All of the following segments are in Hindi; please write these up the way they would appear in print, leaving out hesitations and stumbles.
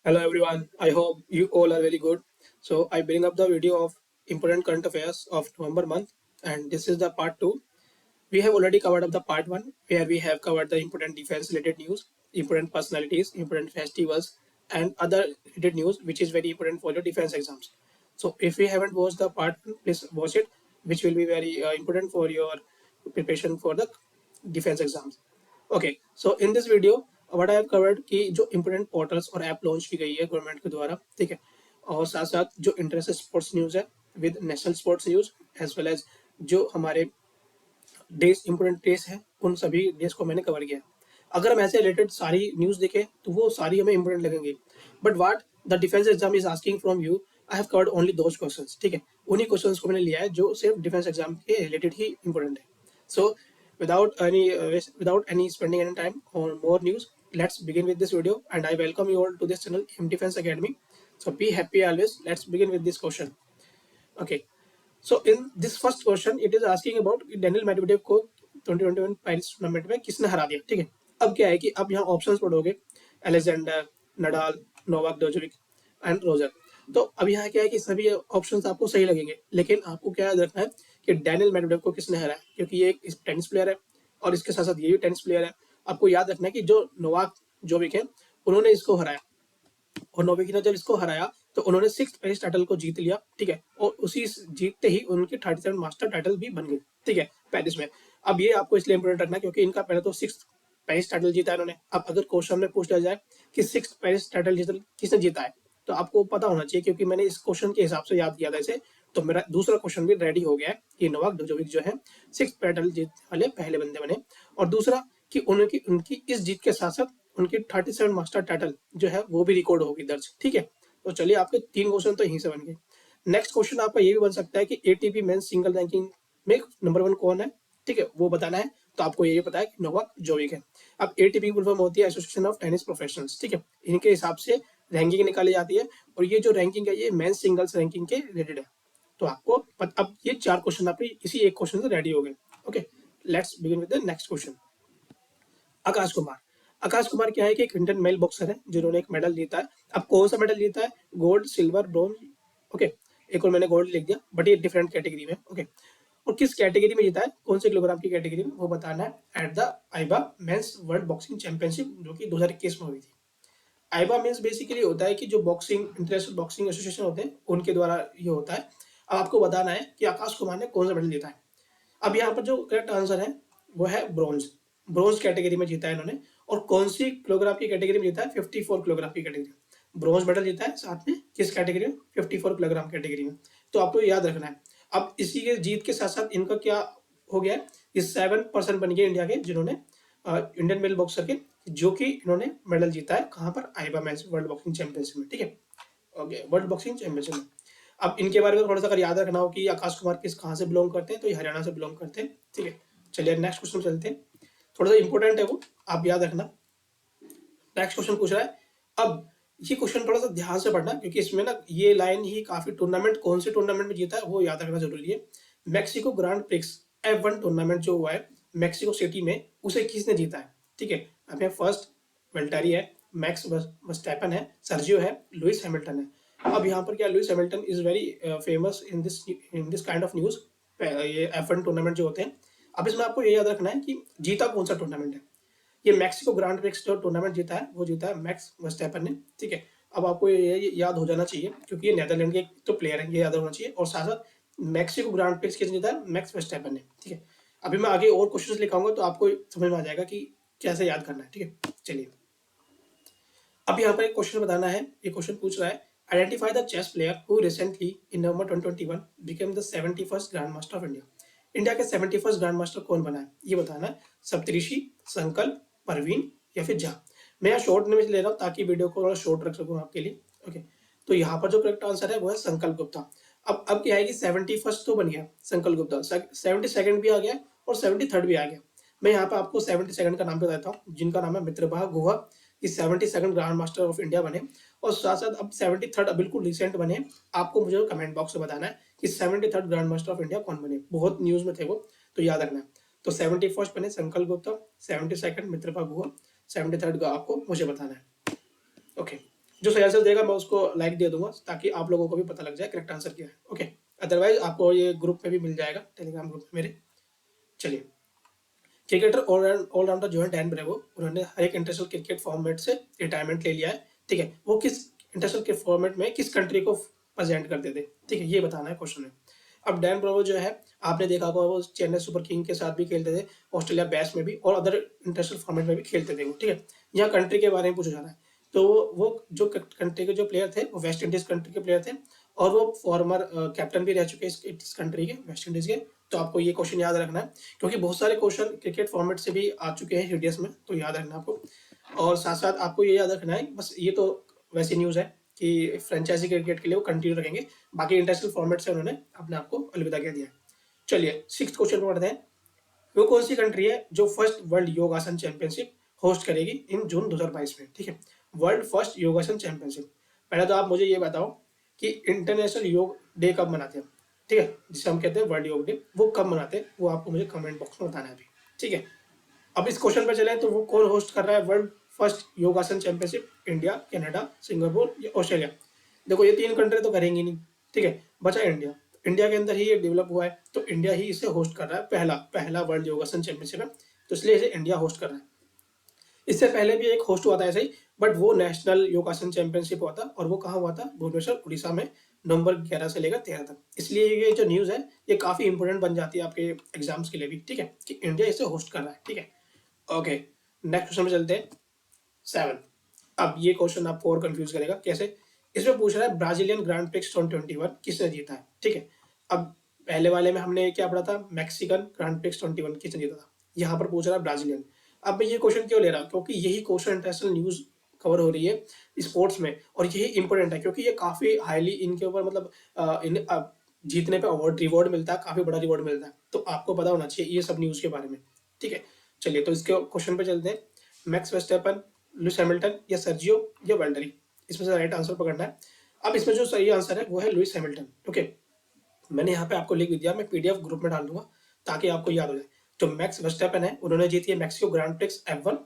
Hello everyone. I hope you all are very good. So I bring up the video of important current affairs of November month, and this is the part 2. We have already covered up the part 1 where we have covered the important defense related news, important personalities, important festivals and other related news which is very important for your defense exams. So if you haven't watched the part 1, please watch it, which will be very important for your preparation for the defense exams. Okay so in this video what I have covered कि जो इंपोर्टेंट पोर्टल्स और ऐप लॉन्च की गई है गवर्नमेंट के द्वारा, ठीक है, और साथ साथ जो इंटरेस्ट स्पोर्ट्स न्यूज़ है with national sports news as well as जो हमारे डेज इंपोर्टेंट डेज है उन सभी डेज को मैंने कवर किया है। अगर हम ऐसे रिलेटेड सारी न्यूज़ देखें तो वो सारी हमें इंपोर्टेंट लगेंगी, but what the defence exam is asking from you, I have covered only those questions, ठीक है, उन्हीं क्वेश्चंस को मैंने लिया है जो सिर्फ डिफेंस एग्जाम के रिलेटेड ही इंपोर्टेंट है। सो without any spending any time on more news, let's begin with this video and I welcome you all to this channel M Defense Academy. So be happy always. Let's begin with this question. Okay, so in this first question it is asking about Daniel Medvedev को 2021 पेरिस टूर्नामेंट में किसने हरा दिया, ठीक है। अब क्या है कि अब यहाँ ऑप्शंस पढ़ोगे, अलेक्जेंडर, नडाल, नोवाक जोकोविच एंड रोजर। तो अब यहाँ क्या है कि सभी ऑप्शंस आपको सही लगेंगे, लेकिन आपको क्या याद रखना है कि डेनियल मेडवेडेव को किसने हराया, क्योंकि ये एक टेनिस प्लेयर है और इसके साथ साथ ये भी टेनिस प्लेयर है। आपको याद रखना है कि जो नोवाक जोकोविच है उन्होंने इसको हराया, और नोवेक ने जब इसको हराया तो उन्होंने सिक्स पेरिस टाइटल को जीत लिया, ठीक है, और उसी जीतते ही उनकी 37 मास्टर टाइटल भी बन गई, ठीक है, पेरिस में। अब ये आपको इसलिए इंपोर्टेंट रखना है क्योंकि इनका पहले तो सिक्स पेरिस टाइटल जीता है इन्होंने। अब अगर क्वेश्चन में पूछ लिया जाए कि सिक्स पेरिस टाइटल किसने जीता है तो आपको पता होना चाहिए, क्योंकि मैंने इस क्वेश्चन के हिसाब से याद किया था इसे। तो मेरा दूसरा क्वेश्चन भी रेडी हो गया है कि नोवाक जोकोविच जो है सिक्स टाइटल जीतने वाले पहले बंदे बने, और दूसरा कि उनकी उनकी इस जीत के साथ साथ उनकी 37 मास्टर टाइटल जो है वो भी रिकॉर्ड होगी दर्ज, ठीक है। तो चलिए आपके तीन क्वेश्चन तो यहीं से बन गए। नेक्स्ट क्वेश्चन आपका ये भी बन सकता है कि एटीपी मेंस सिंगल रैंकिंग में नंबर 1 कौन है, ठीक है, वो बताना है। तो आपको ये पता है कि नोवाक जोकोविच है। अब एटीपी फुल फॉर्म होती है एसोसिएशन ऑफ टेनिस प्रोफेशनल्स, ठीक है, इनके हिसाब से रैंकिंग निकाली जाती है, और ये जो रैंकिंग है ये मेंस सिंगल्स रैंकिंग के रिलेटेड है। तो आपको अब ये चार क्वेश्चन आपके इसी एक क्वेश्चन से रेडी हो गए। Okay, let's begin with the next question. Aakash Kumar. Aakash Kumar क्या है कि एक इंडियन मेल बॉक्सर है जिन्होंने एक मेडल जीता है। अब कौन सा मेडल जीता है? गोल्ड, सिल्वर, ब्रॉन्ज, ओके, एक और मैंने गोल्ड लिख दिया, बट ये डिफरेंट कैटेगरी में, ओके। और किस कैटेगरी में जीता है, कौन से किलोग्राम की कैटेगरी में, वो बताना है at the AIBA men's world boxing championship जो कि 2021 में हुई थी। आईबा मीन्स बेसिकली होता है कि जो बॉक्सिंग इंटरनेशनल बॉक्सिंग एसोसिएशन होते हैं उनके द्वारा ये होता है। अब आपको बताना है कि आकाश कुमार ने कौन सा मेडल जीता है। अब यहाँ पर जो करेक्ट आंसर है वो है ब्रॉन्ज। ब्रॉन्ज कैटेगरी में जीता है इन्होंने। और कौन सी किलोग्राम की कैटेगरी में जीता है? 54 किलोग्राम की कैटेगरी में ब्रॉन्ज मेडल जीता है, साथ में किस कैटेगरी में? 54 किलोग्राम कैटेगरी में। तो आपको याद रखना है। अब इसी के जीत के साथ साथ इनका क्या हो गया है, ये 7% बन गए इंडिया के जिन्होंने इंडियन मेल बॉक्सर के, जो कि इन्होंने मेडल जीता है कहाँ पर? आईबा मैच वर्ल्ड बॉक्सिंग चैंपियनशिप में, ठीक है, ओके, वर्ल्ड बॉक्सिंग चैंपियनशिप में। अब इनके बारे में थोड़ा सा अगर याद रखना हो कि आकाश कुमार किस कहाँ से बिलोंग करते हैं, तो ये हरियाणा से बिलोंग करते हैं, ठीक है। चलिए नेक्स्ट क्वेश्चन चलते हैं, थोड़ा सा इंपॉर्टेंट है वो, आप याद रखना। नेक्स्ट क्वेश्चन पूछ रहा है, अब ये क्वेश्चन थोड़ा सा ध्यान से पढ़ना क्योंकि इसमें ना ये लाइन ही काफी टूर्नामेंट कौन से टूर्नामेंट में जीता है वो याद रखना जरूरी है। Mexico grand prix F1 tournament जो हुआ है मैक्सिको सिटी में, उसे किसने जीता है, ठीक है। अब फर्स्ट वेल्टारी है, मैक्स वर्स्टैपन है, सर्जियो है, लुइस हैमिल्टन है। अब यहाँ पर क्या, Lewis Hamilton is very famous in this kind of news, ये F1 टूर्नामेंट जो होते हैं। अब इसमें आपको ये याद रखना है कि जीता कौन सा टूर्नामेंट है। ये मैक्सिको ग्रांड प्रिक्स जो टूर्नामेंट जीता है वो जीता है मैक्स वर्स्टैपन ने, ठीक है। अब आपको ये याद हो जाना चाहिए क्योंकि ये नेदरलैंड के तो प्लेयर है, ये याद होना चाहिए। और साथ साथ मैक्सिको ग्रांड प्रिक्स किसने जीता है? मैक्स वर्स्टैपन ने, ठीक है। अभी मैं आगे और क्वेश्चंस लिखाऊंगा तो आपको समझ में आ जाएगा कि कैसे याद करना है, ठीक है। चलिए अब यहाँ पर एक क्वेश्चन बताना है। ये क्वेश्चन पूछ रहा है, identify the chess player who recently in November 2021 became the 71st grand master of India. India के 71st ग्रैंड मास्टर कौन बना है ये बताना है। सप्तऋषि, संकल्प, परवीन या फिर झा। मैं यहाँ शॉर्ट में ले रहा हूँ ताकि वीडियो को थोड़ा शॉर्ट रख सकूँ आपके लिए, ओके। तो यहाँ पर जो करेक्ट आंसर है वो है संकल्प गुप्ता। अब क्या है कि 71st तो बन गया संकल्प गुप्ता, 72nd भी आ गया और 73rd भी आ गया। मैं यहाँ पे आपको 72nd का नाम बता देता हूँ, जिनका नाम है मित्रभाग गुहा। ये 72nd grand master of India बने, और साथ साथ अब 73rd बिल्कुल रिसेंट बने। आपको मुझे कमेंट बॉक्स में बताना है कि 73rd grand master of India कौन बने, बहुत न्यूज में थे वो, तो याद रखना है। तो 71st बने संकल्प गुप्ता, 72nd मित्रभाग गुहा, 73rd का आपको मुझे बताना है, ओके। जो सही आंसर देगा मैं उसको लाइक दे दूंगा ताकि आप लोगों को भी पता लग जाए करेक्ट आंसर क्या है। ओके, अदरवाइज आपको ये ग्रुप में भी मिल जाएगा, टेलीग्राम ग्रुप में मेरे। चलिए, क्रिकेटर ऑलराउंडर जो है डैन ब्रेवो, उन्होंने हर एक इंटरनेशनल क्रिकेट फॉर्मेट से रिटायरमेंट ले लिया है। ठीक है, वो किस इंटरनेशनल के फॉर्मेट में किस कंट्री को प्रेजेंट करते थे, ठीक है, ये बताना है क्वेश्चन में। अब डैन ब्रेवो जो है, आपने देखा होगा वो चेन्नई सुपर किंग के साथ भी खेलते थे, ऑस्ट्रेलिया बैश में भी, और अदर इंटरनेशनल फॉर्मेट में भी खेलते थे वो। ठीक है, यहाँ कंट्री के बारे में पूछा जा रहा है, तो वो जो कंट्री के जो प्लेयर थे वो वेस्ट इंडीज कंट्री के प्लेयर थे, और वो फॉर्मर कैप्टन भी रह चुके हैं इस कंट्री के, वेस्ट इंडीज के। तो आपको ये क्वेश्चन याद रखना है, क्योंकि बहुत सारे क्वेश्चन क्रिकेट फॉर्मेट से भी आ चुके हैं हीडियस में, तो याद रखना आपको। और साथ साथ आपको ये याद रखना है, बस ये तो वैसी न्यूज़ है कि फ्रेंचाइजी क्रिकेट के लिए वो कंटिन्यू रखेंगे, बाकी इंटरनेशनल फॉर्मेट से उन्होंने अपने आप को अलविदा कह दिया है। चलिए, सिक्स क्वेश्चन पढ़ते हैं। वो कौन सी कंट्री है जो फर्स्ट वर्ल्ड योगासन चैंपियनशिप होस्ट करेगी इन जून 2022 में? ठीक है, वर्ल्ड फर्स्ट योगासन चैंपियनशिप। पहले तो आप मुझे ये बताओ कि इंटरनेशनल योग डे कब मनाते हैं, ठीक है, जिसे हम कहते हैं वर्ल्ड योग डे, वो कब मनाते हैं, वो आपको मुझे कमेंट बॉक्स में बताना है अभी। ठीक है, अब इस क्वेश्चन पर चले तो वो कौन होस्ट कर रहा है वर्ल्ड फर्स्ट योगासन चैंपियनशिप? इंडिया, कनाडा, सिंगापुर या ऑस्ट्रेलिया? देखो ये तीन कंट्री तो करेंगी नहीं, ठीक है, बचा इंडिया। इंडिया के अंदर ही ये डेवलप हुआ है, तो इंडिया ही इसे होस्ट कर रहा है, पहला पहला वर्ल्ड योगासन चैंपियनशिप है, तो इसलिए इसे इंडिया होस्ट कर रहा है। इससे पहले भी एक होस्ट हुआ था ऐसे ही, बट वो नेशनल योगासन चैंपियनशिप हुआ था, और वो कहाँ हुआ था? भुवनेश्वर, उड़ीसा में, नवंबर 11 से लेकर 13 तक। इसलिए ये जो न्यूज़ है ये काफ़ी इंपॉर्टेंट बन जाती है आपके एग्जाम्स के लिए भी, ठीक है, कि इंडिया इसे होस्ट कर रहा है। ठीक है, ओके, नेक्स्ट क्वेश्चन में चलते हैं, 7। अब ये क्वेश्चन आपको और कंफ्यूज करेगा, कैसे? इसमें पूछ रहा है ब्राजीलियन ग्रैंड प्रिक्स 2021 किसने जीता है? ठीक है, अब पहले वाले में हमने क्या पढ़ा था? मैक्सिकन ग्रैंड प्रिक्स 21 किसने जीता था। यहाँ पर पूछ रहा है ब्राजीलियन। अब मैं ये क्वेश्चन क्यों ले रहा हूँ? क्योंकि यही क्वेश्चन इंटरनेशनल न्यूज कवर हो रही है स्पोर्ट्स में, और यही इंपॉर्टेंट है क्योंकि ये काफी हाईली इनके ऊपर मतलब जीतने पे अवार्ड रिवॉर्ड मिलता है, काफी बड़ा रिवॉर्ड मिलता है, तो आपको पता होना चाहिए ये सब न्यूज के बारे में। ठीक है, चलिए तो इसके क्वेश्चन पे चलते हैं। मैक्स वेस्टैपन, लुइस हैमिल्टन या सर्जियो या वेल्डरी, इसमें से राइट आंसर पकड़ना है। अब इसमें जो सही आंसर है वो है लुइस हैमिल्टन। ओके, मैंने यहाँ पे आपको लिख भी दिया, मैं पीडीएफ ग्रुप में डाल दूंगा ताकि आपको याद हो जाए। जो मैक्स वर्स्टैपन है उन्होंने जीती है मैक्सिको ग्रांड प्रिक्स F1,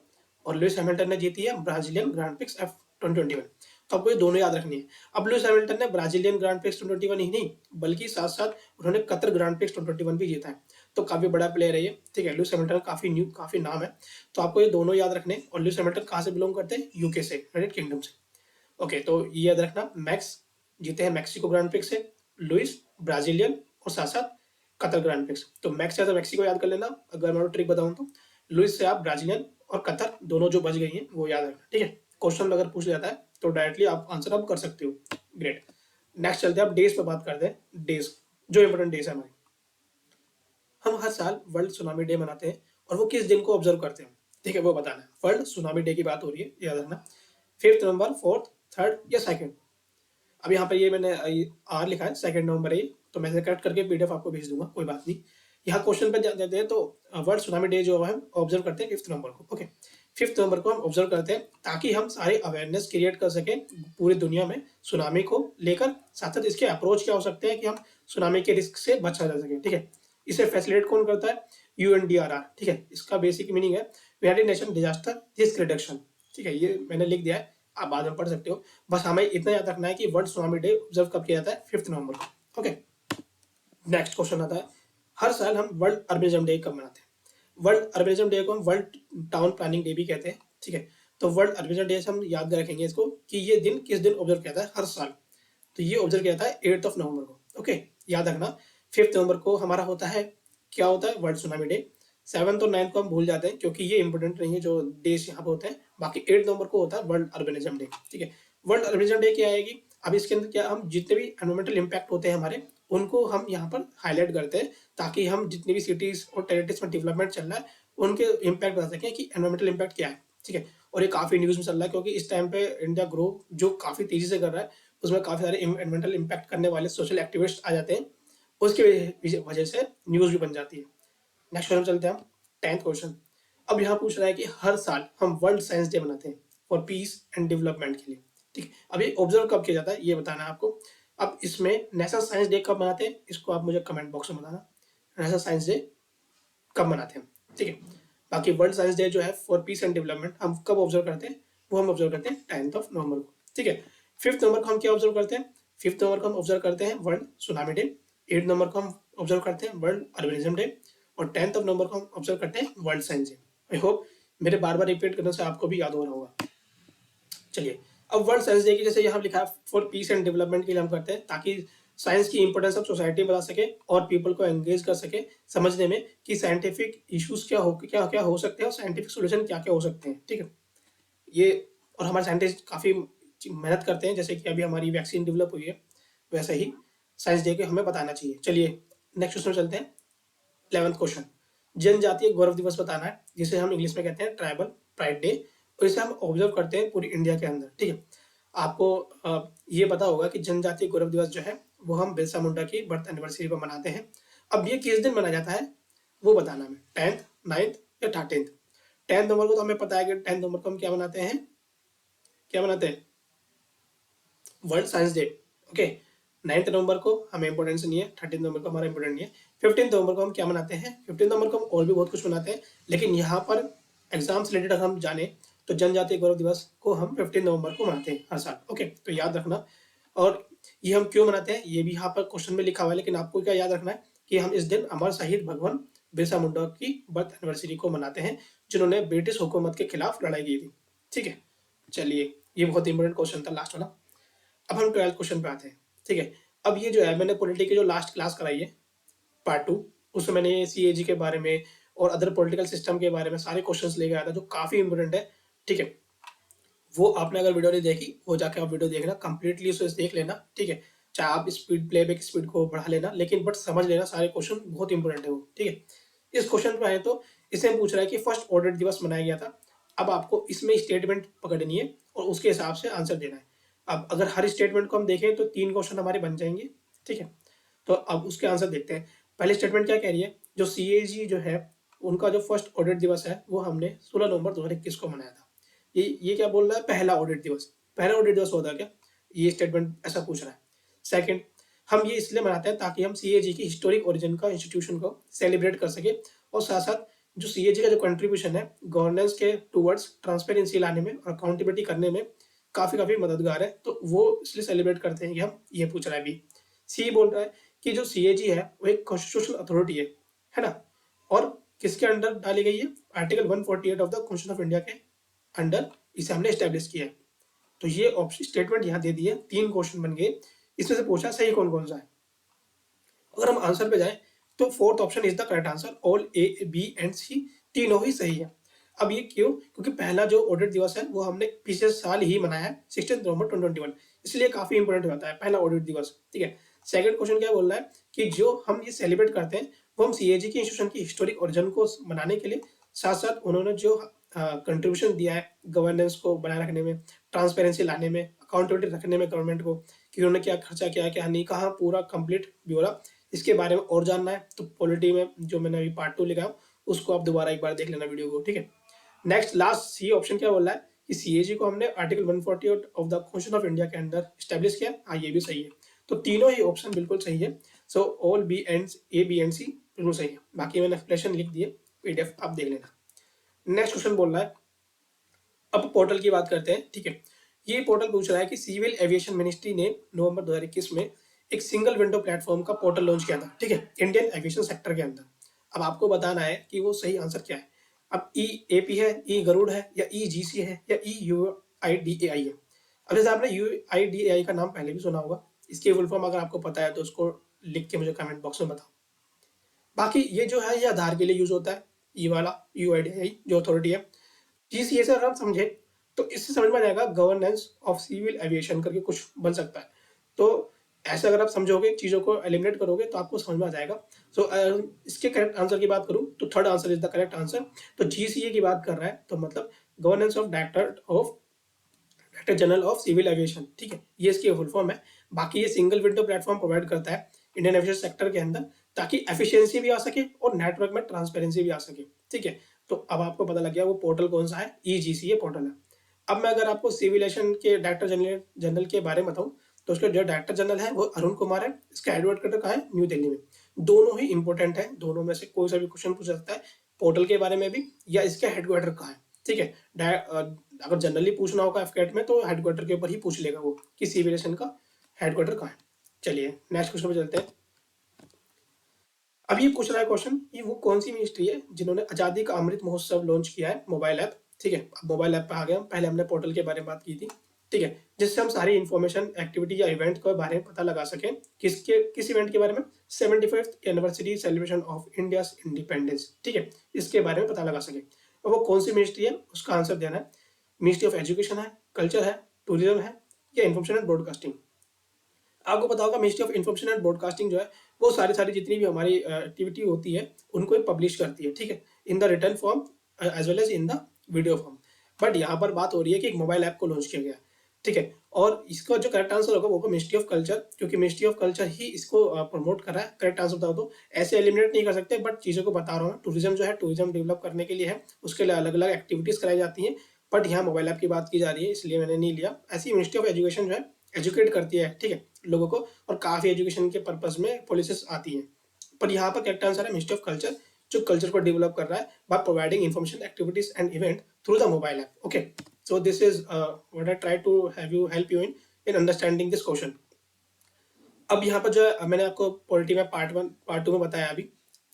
और लुइस हैमिल्टन ने जीती है ब्राजीलियन ग्रांड प्रिक्स F2021। तो आपको ये दोनों याद रखनी है। अब लुइस हैमिल्टन ने ब्राजीलियन ग्रांड प्रिक्स 2021 ही नहीं, बल्कि साथ साथ उन्होंने कतर ग्रांड प्रिक्स 2021 भी जीता है, तो काफी बड़ा प्लेयर है ये। ठीक है, लुइस हैमिल्टन काफी नाम है, तो आपको ये दोनों याद रखने। और लुइस हैमिल्टन कहाँ से बिलोंग करते हैं? यूके से, यूनाइटेड किंगडम से। ओके, तो ये याद रखना, मैक्स जीते हैं मैक्सिको ग्रांड प्रिक्स से, लुइस ब्राजीलियन, और साथ साथ कतर ग्रांड प्रिक्स। तो मैक्स या तो मैक्सिको याद कर लेना, अगर मैं ट्रिक बताऊं तो लुइस से आप ब्राजीलियन और कतर दोनों जो बच गई हैं वो याद रखना। ठीक है, क्वेश्चन अगर पूछ जाता है तो डायरेक्टली आप आंसर आप कर सकते हो। ग्रेट, नेक्स्ट चलते हैं, आप डेज पे बात करते हैं। डेज, जो इंपोर्टेंट डेज है हमारे, हम हर साल वर्ल्ड सुनामी डे मनाते हैं, और वो किस दिन को ऑब्जर्व करते हैं? ठीक है, वो बताना है। वर्ल्ड सुनामी डे की बात हो रही है, याद रखना, 5 नवंबर, 4, 3 या 2। अब यहाँ पर ये मैंने आर लिखा है, 2 नवंबर है ये, तो मैं करेक्ट करके पीडीएफ आपको भेज दूंगा, कोई बात नहीं। यहाँ क्वेश्चन पे जाते हैं, तो वर्ल्ड सुनामी डे जो है ऑब्जर्व करते हैं 5 नवंबर को। ओके, 5 नवंबर को हम ऑब्जर्व करते हैं ताकि हम सारे अवेयरनेस क्रिएट कर सकें पूरी दुनिया में सुनामी को लेकर, साथ साथ इसके अप्रोच क्या हो सकते हैं कि हम सुनामी के रिस्क से बचा जा सके। ठीक है, इसे फैसिलिटेट कौन करता है? यूएनडीआरआर। ठीक है, इसका बेसिक मीनिंग है United nation disaster risk reduction. ठीक है, ये मैंने लिख दिया है, आप बाद में पढ़ सकते हो। बस हमें इतना याद रखना है कि वर्ल्ड सुनामी डे ऑब्जर्व कब किया जाता है? 5 नवंबर को। ओके, नेक्स्ट क्वेश्चन आता है, हर साल हम वर्ल्ड अर्बनिज्म डे कब मनाते हैं? वर्ल्ड अर्बनिज्म डे को हम वर्ल्ड टाउन प्लानिंग डे भी कहते हैं। ठीक है, तो वर्ल्ड अर्बनिज्म डे से हम याद रखेंगे इसको कि ये दिन किस दिन ऑब्जर्व किया जाता है हर साल। तो ये ऑब्जर्व किया जाता है 8 नवंबर को। ओके, याद रखना, 5 नवंबर को हमारा होता है, क्या होता है? World tsunami day. 7 और 9 को हम भूल जाते हैं क्योंकि ये इंपॉर्टेंट नहीं है जो डेज यहाँ पे होते हैं। बाकी 8 नवंबर को होता है वर्ल्ड अर्बनिज्म डे। ठीक है, वर्ल्ड अर्बनिज्म डे क्या आएगी? अब इसके अंदर क्या, हम जितने भी एनवायरमेंटल इम्पैक्ट होते हैं हमारे, उनको हम यहाँ पर हाईलाइट करते हैं ताकि हम जितनी भी सिटीज और टेरिटरीज में डेवलपमेंट चल रहा है उनके इम्पैक्ट बता सकें कि एनवायरमेंटल इम्पैक्ट क्या है। ठीक है, और ये काफी न्यूज में चल रहा है क्योंकि इस टाइम पे इंडिया ग्रो जो काफी तेजी से कर रहा है, उसमें काफी सारे एनवायरमेंटल इम्पैक्ट करने वाले सोशल एक्टिविस्ट आ जाते हैं, उसकी वजह से न्यूज भी बन जाती है। नेक्स्ट क्वेश्चन चलते हैं हम, 10th क्वेश्चन। अब यहाँ पूछ रहा है कि हर साल हम वर्ल्ड साइंस डे मनाते हैं फॉर पीस एंड डेवलपमेंट के लिए। ठीक है, अब ये ऑब्जर्व कब किया जाता है ये बताना है आपको। अब इसमें नेशनल साइंस डे कब मनाते हैं, इसको आप मुझे कमेंट बॉक्स में बताना, नेशनल साइंस डे कब मनाते हैं। ठीक है, बाकी वर्ल्ड साइंस डे जो है फॉर पीस एंड डेवलपमेंट हम कब ऑब्जर्व करते हैं? वो हम ऑब्जर्व करते हैं 10th of November को। ठीक है। फिफ्थ नंबर को हम क्या ऑब्जर्व करते हैं? फिफ्थ नंबर को हम ऑब्जर्व करते हैं world tsunami day. At number को हम ऑब्जर्व करते हैं वर्ल्ड अर्बनिज्म डे। और 10th नंबर को हम ऑब्जर्व करते हैं world science day. I hope मेरे बार बार रिपीट करने से आपको भी याद हो रहा होगा। चलिए, अब वर्ल्ड साइंस डे की जैसे यहाँ लिखा है फॉर पीस एंड डेवलपमेंट के लिए हम करते हैं, ताकि साइंस की इंपॉर्टेंस ऑफ सोसाइटी बता सके और पीपल को एंगेज कर सके समझने में कि साइंटिफिक इश्यूज क्या क्या हो सकते हैं और साइंटिफिक सोल्यूशन क्या क्या हो सकते हैं। ठीक है, ये और हमारे साइंटिस्ट काफ़ी मेहनत करते हैं, जैसे कि अभी हमारी वैक्सीन डेवलप हुई है, वैसे ही साइंस डे के हमें बताना चाहिए। चलिए नेक्स्ट क्वेश्चन चलते हैं। 11th क्वेश्चन, जनजातीय गौरव दिवस बताना है, जिसे हम इंग्लिश में कहते हैं ट्राइबल प्राइड डे, और इसे हम ऑब्जर्व करते हैं पूरी इंडिया के अंदर। ठीक है, आपको ये पता होगा कि जनजातीय गौरव दिवस जो है वो हम बिरसा मुंडा की बर्थ एनिवर्सरी पर मनाते हैं। अब ये किस दिन मनाया जाता है वो बताना हमें, 10th, 9th या 13th। 10th नंबर को तो हमें पता है कि 10th नंबर को हम क्या मनाते हैं, क्या मनाते हैं? World science day. Okay, 9th नवंबर को हमें इंपॉर्टेंस नहीं है, 13th नंबर को हमारा इंपॉर्टेंट नहीं है। 15th नवंबर को हम क्या मनाते हैं? 15th नंबर को हम और भी बहुत कुछ मनाते हैं, लेकिन यहाँ पर एग्जाम से रिलेटेड अगर हम जाने तो जनजातीय गौरव दिवस को हम 15 नवंबर को मनाते हैं हर साल। ओके, तो याद रखना। और ये हम क्यों मनाते हैं ये भी यहाँ पर क्वेश्चन में लिखा हुआ है, लेकिन आपको क्या याद रखना है कि हम इस दिन अमर शहीद भगवान बिरसा मुंडा की बर्थ एनिवर्सरी को मनाते हैं, जिन्होंने ब्रिटिश हुकूमत के खिलाफ लड़ाई की थी। ठीक है, चलिए ये बहुत इंपॉर्टेंट क्वेश्चन था लास्ट वाला। अब हम 12th क्वेश्चन पे आते हैं। ठीक है, अब ये जो है मैंने पॉलिटी की जो लास्ट क्लास कराई है पार्ट 2, उसमें मैंने सीएजी के बारे में और अदर पॉलिटिकल सिस्टम के बारे में सारे क्वेश्चंस लेके आया था, जो काफ़ी इंपॉर्टेंट है। ठीक है, वो आपने अगर वीडियो नहीं देखी वो जाके आप वीडियो देखना, कंप्लीटली उसे देख लेना। ठीक है, चाहे आप स्पीड प्लेबैक स्पीड को बढ़ा लेना, लेकिन बट समझ लेना सारे क्वेश्चन बहुत इंपॉर्टेंट है वो। ठीक है, इस क्वेश्चन पर आए तो इसे पूछ रहा है कि फर्स्ट ऑडिट दिवस मनाया गया था। अब आपको इसमें स्टेटमेंट पकड़नी है और उसके हिसाब से आंसर देना है। अब अगर हर स्टेटमेंट को हम देखें तो 3 क्वेश्चन हमारे बन जाएंगे। ठीक है, तो अब उसके आंसर देखते हैं। पहले स्टेटमेंट क्या कह रही है, जो सीएजी जो है उनका जो फर्स्ट ऑडिट दिवस है वो हमने 16 नवंबर 2021 को मनाया था। ये क्या बोल रहा है? पहला ऑडिट दिवस। पहला ऑडिट दिवस होता क्या? ये स्टेटमेंट ऐसा पूछ रहा है। सेकंड, हम ये इसलिए मनाते हैं ताकि हम सीएजी की हिस्टोरिक ओरिजिन का इंस्टीट्यूशन को सेलिब्रेट कर सके, और साथ साथ जो सीएजी का जो कंट्रीब्यूशन है गवर्नेंस के टूवर्ड्स ट्रांसपेरेंसी लाने में और अकाउंटेबिलिटी करने में काफ़ी मददगार है, तो वो इसलिए सेलिब्रेट करते हैं कि हम ये पूछ रहा है अभी। सी बोल रहा है कि जो सीएजी है वो एक कॉन्स्टिट्यूशनल अथॉरिटी है ना, और किसके अंडर डाली गई है? Article 148 of the constitution of India के अंडर इसे हमने स्टैब्लिश किया है। तो ये ऑप्शन स्टेटमेंट यहाँ दे दिए, 3 क्वेश्चन बन गए। इसमें से पूछा सही कौन कौन सा है। अगर हम आंसर पे जाएं तो fourth option is the correct answer, all A B and C तीनों ही सही है। अब ये क्यों? क्योंकि पहला जो ऑडिट दिवस है वो हमने पिछले साल ही मनाया है 16 नवंबर 2021, इसलिए काफी इंपॉर्टेंट होता है पहला ऑडिट दिवस। ठीक है, सेकंड क्वेश्चन क्या बोल रहा है कि जो हम ये सेलिब्रेट करते हैं वो हम सीएजी की इंस्टीट्यूशन की हिस्टोरिक ओरिजिन को मनाने के लिए, साथ साथ उन्होंने जो कंट्रीब्यूशन दिया है गवर्नेंस को बनाए रखने में, ट्रांसपेरेंसी लाने में, अकाउंटेबिलिटी रखने में गवर्नमेंट को, कि उन्होंने क्या खर्चा किया क्या नहीं, कहा पूरा कंप्लीट ब्यौरा, इसके बारे में और जानना है तो पॉलिटी में जो मैंने अभी पार्ट 2 लिखा है उसको आप दोबारा एक बार देख लेना वीडियो को। ठीक है, नेक्स्ट लास्ट सी ऑप्शन क्या बोल रहा है कि सीएजी को हमने article 148 of the constitution of India के अंदर स्टैब्लिश किया। हाँ, ये भी सही है। तो तीनों ही ऑप्शन बिल्कुल सही है। So all B and A B and C बिल्कुल सही है। बाकी मैंने एक्सप्लेनेशन लिख दिए, पीडीएफ आप देख लेना। नेक्स्ट क्वेश्चन बोल रहा है, अब पोर्टल की बात करते हैं। ठीक है, ये पोर्टल पूछ रहा है कि सिविल एविएशन मिनिस्ट्री ने नवंबर 2021 में एक सिंगल विंडो प्लेटफॉर्म का पोर्टल लॉन्च किया था। ठीक है, इंडियन एविएशन सेक्टर के अंदर। अब आपको बताना है कि वो सही आंसर क्या है। अब ई एपी है, ई गरुड़ है, या ई जीसी है, या E U I D A आई है। अब जैसे आपने यू आई डी ए आई का नाम पहले भी सुना होगा, इसकी फुल फॉर्म अगर आपको पता है तो उसको लिख के मुझे कमेंट बॉक्स में बताओ। बाकी ये जो है ये आधार के लिए यूज होता है, ये वाला यू आई डी आई जो अथॉरिटी है। जीसीए से अगर हम समझे तो इससे समझ में आ जाएगा गवर्नेंस ऑफ सिविल एविएशन करके कुछ बन सकता है। तो ऐसे अगर आप समझोगे, चीज़ों को एलिमिनेट करोगे तो आपको समझ में आ जाएगा। सो इसके करेक्ट आंसर की बात करूँ तो third answer is the correct answer. तो जीसीए की बात कर रहा है तो मतलब governance of director general of civil aviation. ठीक है, ये इसकी फुल फॉर्म है। बाकी ये सिंगल विंडो प्लेटफॉर्म प्रोवाइड करता है इंडियन एविएशन सेक्टर के अंदर, ताकि एफिशिएंसी भी आ सके और नेटवर्क में ट्रांसपेरेंसी भी आ सके। ठीक है, तो अब आपको पता लग गया वो पोर्टल कौन सा है, ईजीसीए पोर्टल है। अब मैं अगर आपको सिविल एविएशन के डायरेक्टर जनरल के बारे में बताऊं तो उसके जो डायरेक्टर जनरल है वो अरुण कुमार है। इसका हेडक्वार्टर कहाँ है? न्यू दिल्ली में। दोनों ही इंपॉर्टेंट है, दोनों में से कोई सा भी क्वेश्चन पूछ सकता है, पोर्टल के बारे में भी या इसका हेडक्वार्टर कहाँ है। ठीक है। अगर जनरली पूछना होगा एफकेट में तो हेडक्वार्टर के ऊपर ही पूछ लेगा वो कि सिविल का हेडक्वार्टर कहाँ है। चलिए नेक्स्ट क्वेश्चन पे चलते हैं। अब ये पूछ रहा है क्वेश्चन कि वो कौन सी मिनिस्ट्री है जिन्होंने आजादी का अमृत महोत्सव लॉन्च किया है मोबाइल ऐप। ठीक है, अब मोबाइल ऐप पे आ गए हम। पहले हमने पोर्टल के बारे में बात की थी। ठीक है, जिससे हम सारी इन्फॉर्मेशन एक्टिविटी या इवेंट के बारे में पता लगा सकें। किस इवेंट के बारे में? 75th anniversary celebration of India independence. ठीक है, इसके बारे में पता लगा सके। और वो कौन सी मिनिस्ट्री है उसका आंसर देना है। मिनिस्ट्री ऑफ एजुकेशन है, कल्चर है, टूरिज्म है, या इन्फॉर्मेशन एंड ब्रॉडकास्टिंग। आपको पता होगा ministry of information and broadcasting जो है वो सारी सारी जितनी भी हमारी एक्टिविटी होती है उनको पब्लिश करती है। ठीक है, in the return form as well as in the video form. But यहाँ पर बात हो रही है कि एक मोबाइल ऐप को लॉन्च किया गया। ठीक है, और इसका जो करेक्ट आंसर होगा वो होगा मिनिस्ट्री ऑफ कल्चर, क्योंकि मिनिस्ट्री ऑफ कल्चर ही इसको प्रमोट कर रहा है। करेक्ट आंसर बताओ तो ऐसे एलिमिनेट नहीं कर सकते, बट चीज़ों को बता रहा हूँ। टूरिज्म जो है टूरिज्म डेवलप करने के लिए है, उसके लिए अलग अलग एक्टिविटीज कराई जाती हैं। बट यहाँ मोबाइल ऐप की बात की जा रही है इसलिए मैंने नहीं लिया। ऐसी मिनिस्ट्री ऑफ एजुकेशन जो है एजुकेट करती है, ठीक है, लोगों को, और काफी एजुकेशन के पर्पज में पॉलिसीज आती हैं। पर यहाँ पर करेक्ट आंसर है मिनिस्ट्री ऑफ कल्चर, जो कल्चर को डेवलप कर रहा है by providing information activities and event through the mobile app. Okay, so this is what I try to have you help you in understanding this question. अब यहाँ पर जो है मैंने आपको पॉलिटी में पार्ट 2 में बताया अभी,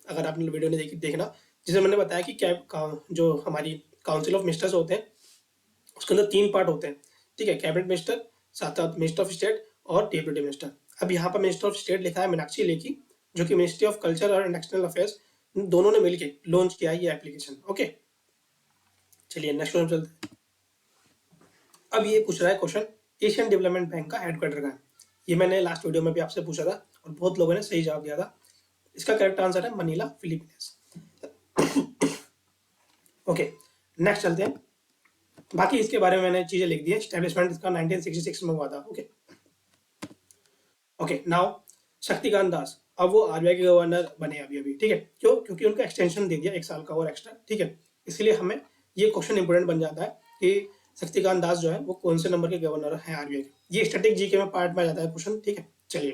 अगर आपने वीडियो नहीं देखी देखना, जिसमें मैंने बताया कि जो हमारी काउंसिल ऑफ मिनिस्टर्स होते हैं उसके अंदर 3 पार्ट होते हैं। ठीक है, कैबिनेट मिनिस्टर, साथ साथ मिनिस्टर ऑफ स्टेट और डेप्यूटी मिनिस्टर। अब यहाँ पर मिनिस्टर ऑफ स्टेट लिखा है मीनाक्षी लेखी, जो कि मिनिस्ट्री ऑफ कल्चर और नेशनल अफेयर्स दोनों ने मिलकर लॉन्च किया है ये एप्लीकेशन। ओके, चलिए नेक्स्ट क्वेश्चन चलते हैं। अब ये पूछ रहा है क्वेश्चन, एशियन डेवलपमेंट बैंक का हेडक्वार्टर कहाँ है। ये मैंने लास्ट वीडियो में भी आपसे पूछा था और बहुत लोगों ने सही जवाब दिया था। इसका करेक्ट आंसर है मनीला, फिलीपींस। ओके, नेक्स्ट चलते हैं। बाकी इसके बारे में मैंने चीजें लिख दी है। एस्टेब्लिशमेंट इसका 1966 में हुआ था। Okay okay, now Shaktikanta Das अब वो आरबीआई के गवर्नर बने अभी अभी। ठीक है, क्यों? क्योंकि उनका एक्सटेंशन दे दिया 1 साल का और एक्स्ट्रा। ठीक है, इसलिए हमें ये क्वेश्चन इंपोर्टेंट बन जाता है कि शक्तिकांत दास जो है वो कौन से नंबर के गवर्नर हैं आरबीआई के। ये स्टैटिक जीके में पार्ट में आ जाता है क्वेश्चन। ठीक है, चलिए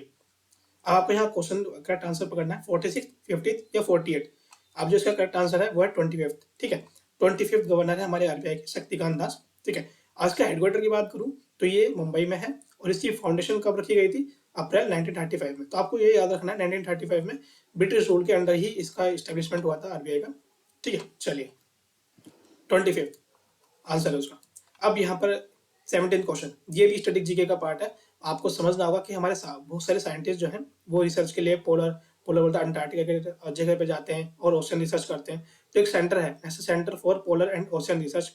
अब आपको यहाँ क्वेश्चन करेक्ट आंसर पकड़ना है। 46, 50 या 48। अब जो इसका करेक्ट आंसर है वो है 25th। ठीक है, 25th गवर्नर है हमारे आरबीआई के शक्तिकांत दास। ठीक है, आज का हेडक्वार्टर की बात करूं तो ये मुंबई में है और इसकी फाउंडेशन कब रखी गई थी? अप्रैल 1935 में। तो आपको ये याद रखना है 1935 में ब्रिटिश रूल के अंडर ही इसका इस्टेब्लिशमेंट हुआ था आरबीआई का। ठीक है, चलिए 25th आंसर है उसका। अब यहाँ पर 17th क्वेश्चन, ये भी स्टैटिक जीके का पार्ट है। आपको समझना होगा कि हमारे बहुत सारे साइंटिस्ट जो हैं वो रिसर्च के लिए पोलर पोलर बोलते हैं अंटार्कटिका के जगह पे जाते हैं और ओशन रिसर्च करते हैं। तो एक सेंटर है national centre for polar and ocean research.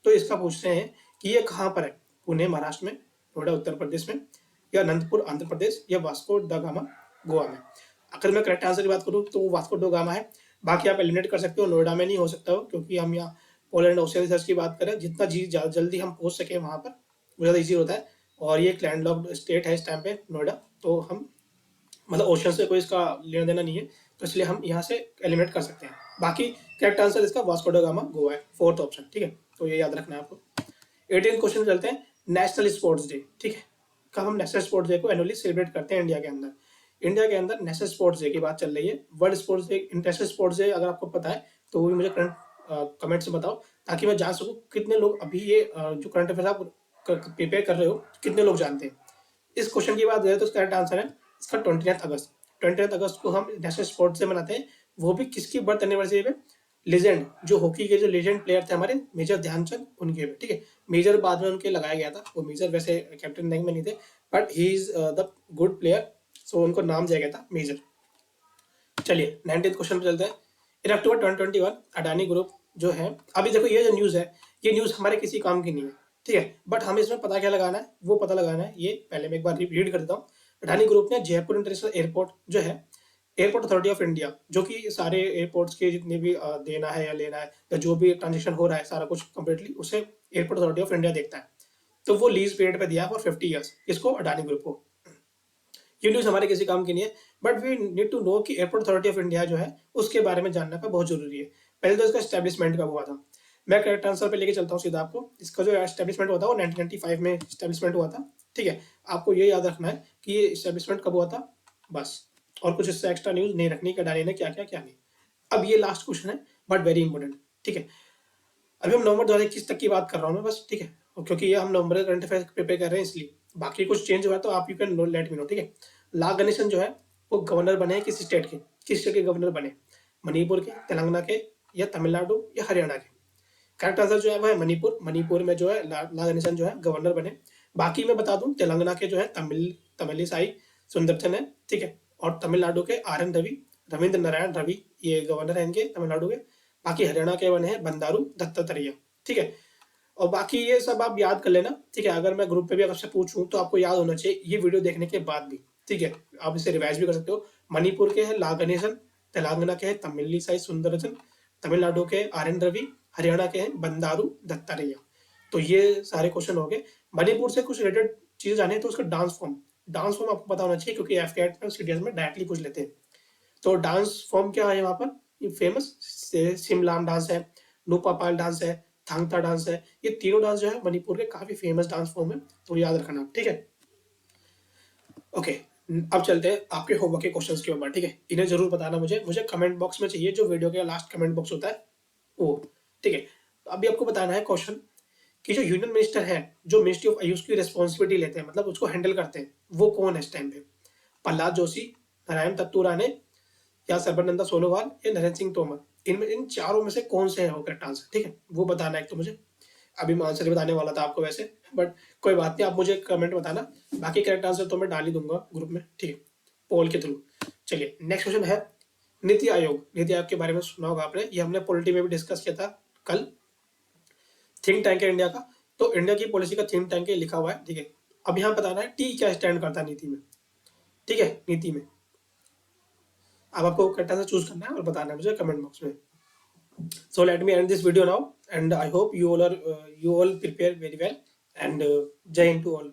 तो इसका पूछते हैं कि ये कहाँ पर है? पुणे महाराष्ट्र में, नोएडा उत्तर प्रदेश में, या अनंतपुर आंध्र प्रदेश, या वास्को द गामा गोवा में। अगर मैं करेक्ट आंसर की बात करूँ तो वो वास्को ड गामा है। बाकी आप एलिमिनेट कर सकते हो, नोएडा में नहीं हो सकता हो, क्योंकि हम यहाँ पोलैंड ओशियन रिसर्च की बात करें, जितना जल्दी हम पहुंच सके वहां पर वो ज़्यादा ईजी होता है। और ये एक लैंडलॉक्ड स्टेट है इस टाइम पे नोएडा, तो हम मतलब ओशन से कोई इसका लेना देना नहीं है, तो इसलिए हम यहाँ से एलिमिनेट कर सकते हैं। बाकी करेक्ट आंसर इसका वास्को ड गामा गोवा है, 4th ऑप्शन। ठीक है, तो ये याद रखना है आपको। 18th क्वेश्चन चलते हैं। National sports day. ठीक है, कब हम नेशनल स्पोर्ट्स डे को एनुअली सेलिब्रेट करते हैं इंडिया के अंदर? इंडिया के अंदर नेशनल स्पोर्ट्स डे की बात चल रही है। World sports day, international sports day अगर आपको पता है तो वो भी मुझे करंट कमेंट से बताओ, ताकि मैं जान सकूँ कितने लोग अभी ये जो करंट अफेयर आप प्रिपेयर कर रहे हो कितने लोग जानते हैं। इस क्वेश्चन की बात करें तो इसका करेक्ट आंसर है इसका 20th अगस्त। 20th अगस्त को हम नेशनल स्पोर्ट्स डे मनाते हैं। वो भी किसकी बर्थ एनिवर्सरी पे? लेजेंड, जो हॉकी के जो लेजेंड प्लेयर थे हमारे मेजर ध्यानचंद, उनके पे। ठीक है, मेजर बाद में उनके लगाया गया था। वो मेजर वैसे कैप्टन रैंक में नहीं थे, but he is the good player, so उनको नाम दिया गया था मेजर। चलिए 19th क्वेश्चन पे चलते हैं। इन अक्टूबर 2021 अडानी ग्रुप जो है, अभी देखो ये जो न्यूज़ है ये न्यूज़ हमारे किसी काम की नहीं है। ठीक है, बट हमें इसमें पता क्या लगाना है, वो पता लगाना है। ये पहले मैं एक बार रीड कर देता हूँ। अडानी ग्रुप ने जयपुर इंटरनेशनल एयरपोर्ट जो है, एयरपोर्ट अथॉरिटी ऑफ इंडिया, जो कि सारे एयरपोर्ट्स के जितने भी देना है या लेना है या जो भी ट्रांजेक्शन हो रहा है सारा कुछ कंप्लीटली उसे एयरपोर्ट अथॉरिटी ऑफ इंडिया देखता है। तो वो लीज पीरियड पे दिया फॉर 50 ईयर्स इसको, अडानी ग्रुप को। ये न्यूज़ हमारे किसी काम की नहीं है, but we need to know कि एयरपोर्ट अथॉरिटी ऑफ इंडिया जो है उसके बारे में जानना का बहुत जरूरी है। पहले तो इसका एस्टेब्लिशमेंट कब हुआ था, मैं करेक्ट आंसर पे लेके चलता हूँ सीधा आपको। इसका जो एस्टेब्लिशमेंट हुआ था वो 1995 में एस्टेब्लिशमेंट हुआ था। ठीक है, आपको ये याद रखना है कि ये एस्टेब्लिशमेंट कब हुआ था, बस। और कुछ इससे एक्स्ट्रा न्यूज़ नहीं रखनी कि अडानी ने क्या क्या क्या नहीं। अब ये लास्ट क्वेश्चन है बट वेरी इंपॉर्टेंट। ठीक है, अभी हम नवंबर 2021 तक की बात कर रहा हूँ मैं बस, ठीक है, और क्योंकि ये हम नवंबर करंट अफेयर प्रिपेयर कर रहे हैं इसलिए। बाकी कुछ चेंज हुआ तो आप you can let me know, ठीक है। ला गणेशन जो है वो गवर्नर बने हैं किस स्टेट के, किस स्टेट के गवर्नर बने, मणिपुर के, तेलंगाना के, या तमिलनाडु या हरियाणा के। करेक्ट आंसर जो है वो है मणिपुर। मणिपुर में जो है ला गणेशन जो है गवर्नर बने। बाकी मैं बता दूं, तेलंगाना के जो है तमिलिसाई सुंदरचन है, ठीक है, और तमिलनाडु के आर एन रवि, रविंद्र नारायण रवि, ये गवर्नर है इनके तमिलनाडु के। बाकी हरियाणा के बने हैं बंदारू दत्तात्रेय, ठीक है। और बाकी ये सब आप याद कर लेना, ठीक है। अगर मैं ग्रुप पे भी आपसे पूछूं तो आपको याद होना चाहिए ये वीडियो देखने के बाद भी, ठीक है। आप इसे रिवाइज भी कर सकते हो। मणिपुर के है ला गणेशन, तेलंगाना के है तमिलिसाई सुंदरराजन, तमिलनाडु के आर एन रवि, हरियाणा के हैं बंदारू दत्तात्रेय। तो ये सारे क्वेश्चन हो गए। मणिपुर से कुछ रिलेटेड चीजें जाने तो उसका डांस फॉर्म आपको पता होना चाहिए, क्योंकि एफकेट में सीडीएस में डायरेक्टली पूछ लेते हैं। तो डांस फॉर्म क्या है वहाँ पर, ये फेमस सिमलान डांस है, नूपापाल डांस है, थांगता डांस है। ये तीनों डांस जो है मणिपुर के काफी फेमस डांस फॉर्म है, तो याद रखना, ठीक है। ओके, अब चलते हैं आपके होमवर्क के क्वेश्चंस के ऊपर, ठीक है। इन्हें जरूर बताना मुझे मुझे कमेंट बॉक्स में चाहिए, जो वीडियो के लास्ट कमेंट बॉक्स होता है वो, ठीक है। तो अभी आपको बताना है क्वेश्चन कि जो यूनियन मिनिस्टर है, जो मिनिस्ट्री ऑफ आयुष की रिस्पॉन्सिबिलिटी लेते हैं, मतलब उसको हैंडल करते हैं, वो कौन है इस टाइम पे। प्रहलाद जोशी, नारायण तत्तुराने, या सर्बानंद सोनोवाल, या नरेंद्र सिंह तोमर। इनमें इन चारों में से कौन से है वो करेक्ट आंसर, ठीक है, वो बताना है एक तो मुझे। अभी मैं आंसर ही बताने वाला था आपको वैसे, बट कोई बात नहीं, आप मुझे कमेंट बताना। बाकी करेक्ट आंसर तो मैं डाल ही दूंगा ग्रुप में, ठीक है, पोल के थ्रू। चलिए नेक्स्ट क्वेश्चन है नीति आयोग। नीति आयोग के बारे में सुना होगा आपने, ये हमने पॉलिटी में भी डिस्कस किया था कल। थिंक टैंक है इंडिया का, तो इंडिया की पॉलिसी का थिंक टैंक लिखा हुआ है, ठीक है। अब यहाँ बताना है टी क्या स्टैंड करता है नीति में, ठीक है, नीति में। अब आपको करेक्ट आंसर चूज करना है और बताना है मुझे कमेंट बॉक्स में। So let me end this video now, and I hope you all prepare very well, and Jai Hind to all.